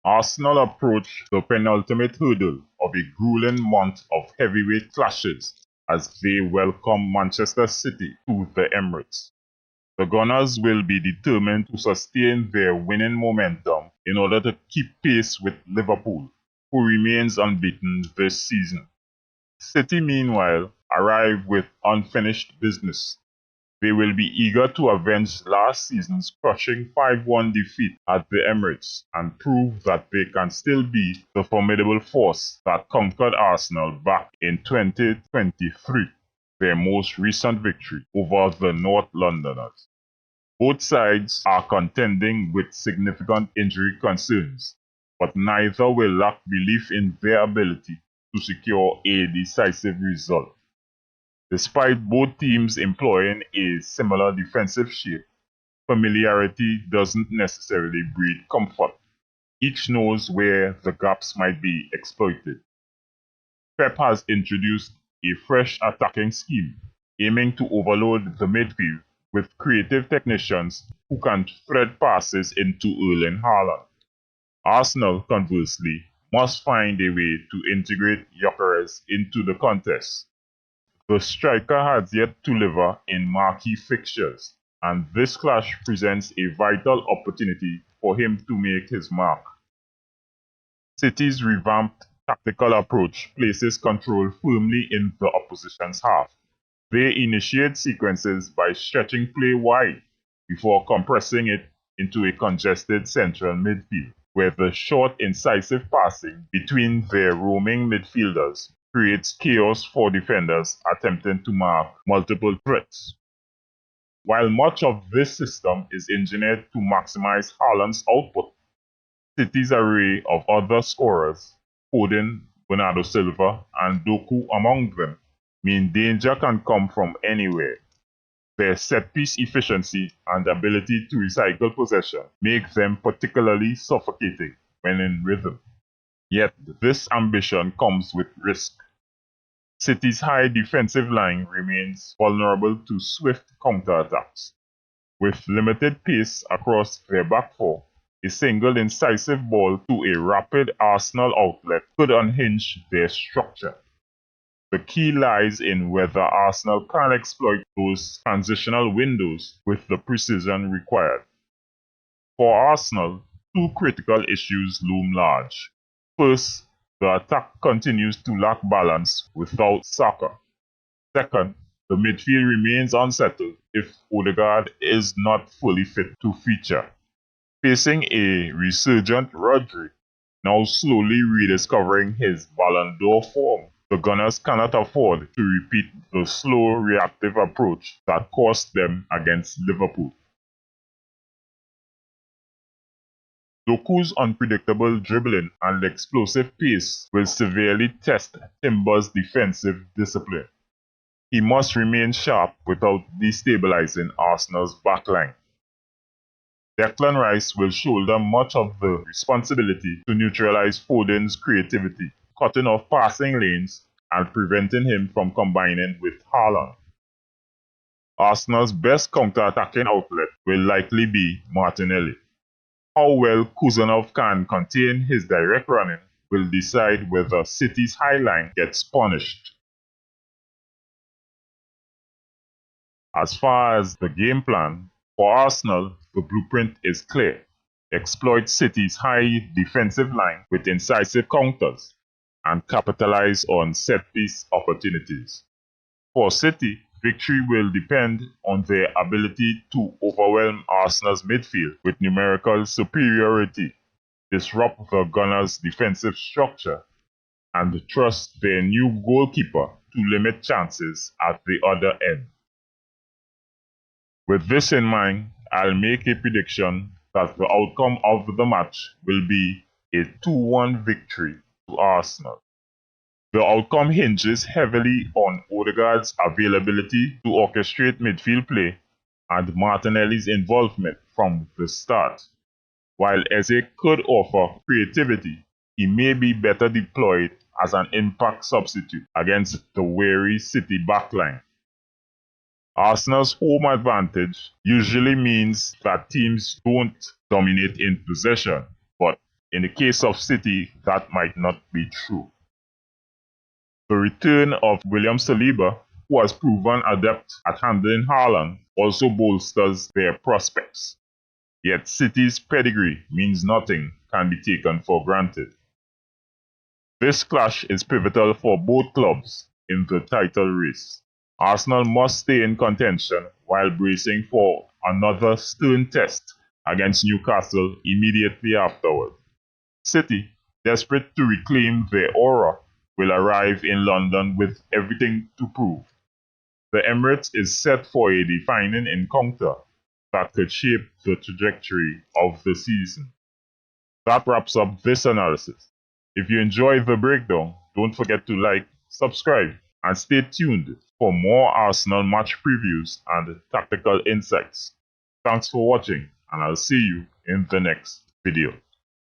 Arsenal approach the penultimate hurdle of a grueling month of heavyweight clashes as they welcome Manchester City to the Emirates. The Gunners will be determined to sustain their winning momentum in order to keep pace with Liverpool, who remains unbeaten this season. City, meanwhile, arrive with unfinished business. They will be eager to avenge last season's crushing 5-1 defeat at the Emirates and prove that they can still be the formidable force that conquered Arsenal back in 2023, their most recent victory over the North Londoners. Both sides are contending with significant injury concerns, but neither will lack belief in their ability to secure a decisive result. Despite both teams employing a similar defensive shape, familiarity doesn't necessarily breed comfort. Each knows where the gaps might be exploited. Pep has introduced a fresh attacking scheme, aiming to overload the midfield with creative technicians who can thread passes into Erling Haaland. Arsenal, conversely, must find a way to integrate Gyökeres into the contest. The striker has yet to deliver in marquee fixtures, and this clash presents a vital opportunity for him to make his mark. City's revamped tactical approach places control firmly in the opposition's half. They initiate sequences by stretching play wide before compressing it into a congested central midfield, where the short, incisive passing between their roaming midfielders creates chaos for defenders attempting to mark multiple threats. While much of this system is engineered to maximize Haaland's output, City's array of other scorers, Foden, Bernardo Silva, and Doku among them, mean danger can come from anywhere. Their set-piece efficiency and ability to recycle possession make them particularly suffocating when in rhythm. Yet this ambition comes with risk. City's high defensive line remains vulnerable to swift counterattacks. With limited pace across their back four, a single incisive ball to a rapid Arsenal outlet could unhinge their structure. The key lies in whether Arsenal can exploit those transitional windows with the precision required. For Arsenal, two critical issues loom large. First, the attack continues to lack balance without Saka. Second, the midfield remains unsettled if Odegaard is not fully fit to feature. Facing a resurgent Rodri, now slowly rediscovering his Ballon d'Or form, the Gunners cannot afford to repeat the slow reactive approach that cost them against Liverpool. Doku's unpredictable dribbling and explosive pace will severely test Timber's defensive discipline. He must remain sharp without destabilizing Arsenal's backline. Declan Rice will shoulder much of the responsibility to neutralize Foden's creativity, cutting off passing lanes and preventing him from combining with Haaland. Arsenal's best counter-attacking outlet will likely be Martinelli. How well Kuzanov can contain his direct running will decide whether City's high line gets punished. As far as the game plan, for Arsenal, the blueprint is clear. Exploit City's high defensive line with incisive counters and capitalize on set-piece opportunities. For City, victory will depend on their ability to overwhelm Arsenal's midfield with numerical superiority, disrupt the Gunners' defensive structure, and trust their new goalkeeper to limit chances at the other end. With this in mind, I'll make a prediction that the outcome of the match will be a 2-1 victory to Arsenal. The outcome hinges heavily on Odegaard's availability to orchestrate midfield play and Martinelli's involvement from the start. While Eze could offer creativity, he may be better deployed as an impact substitute against the wary City backline. Arsenal's home advantage usually means that teams don't dominate in possession, but In the case of City, that might not be true. The return of William Saliba, who has proven adept at handling Haaland, also bolsters their prospects. Yet City's pedigree means nothing can be taken for granted. This clash is pivotal for both clubs in the title race. Arsenal must stay in contention while bracing for another stern test against Newcastle immediately afterward. City, desperate to reclaim their aura, will arrive in London with everything to prove. The Emirates is set for a defining encounter that could shape the trajectory of the season. That wraps up this analysis. If you enjoyed the breakdown, don't forget to like, subscribe, and stay tuned for more Arsenal match previews and tactical insights. Thanks for watching, and I'll see you in the next video.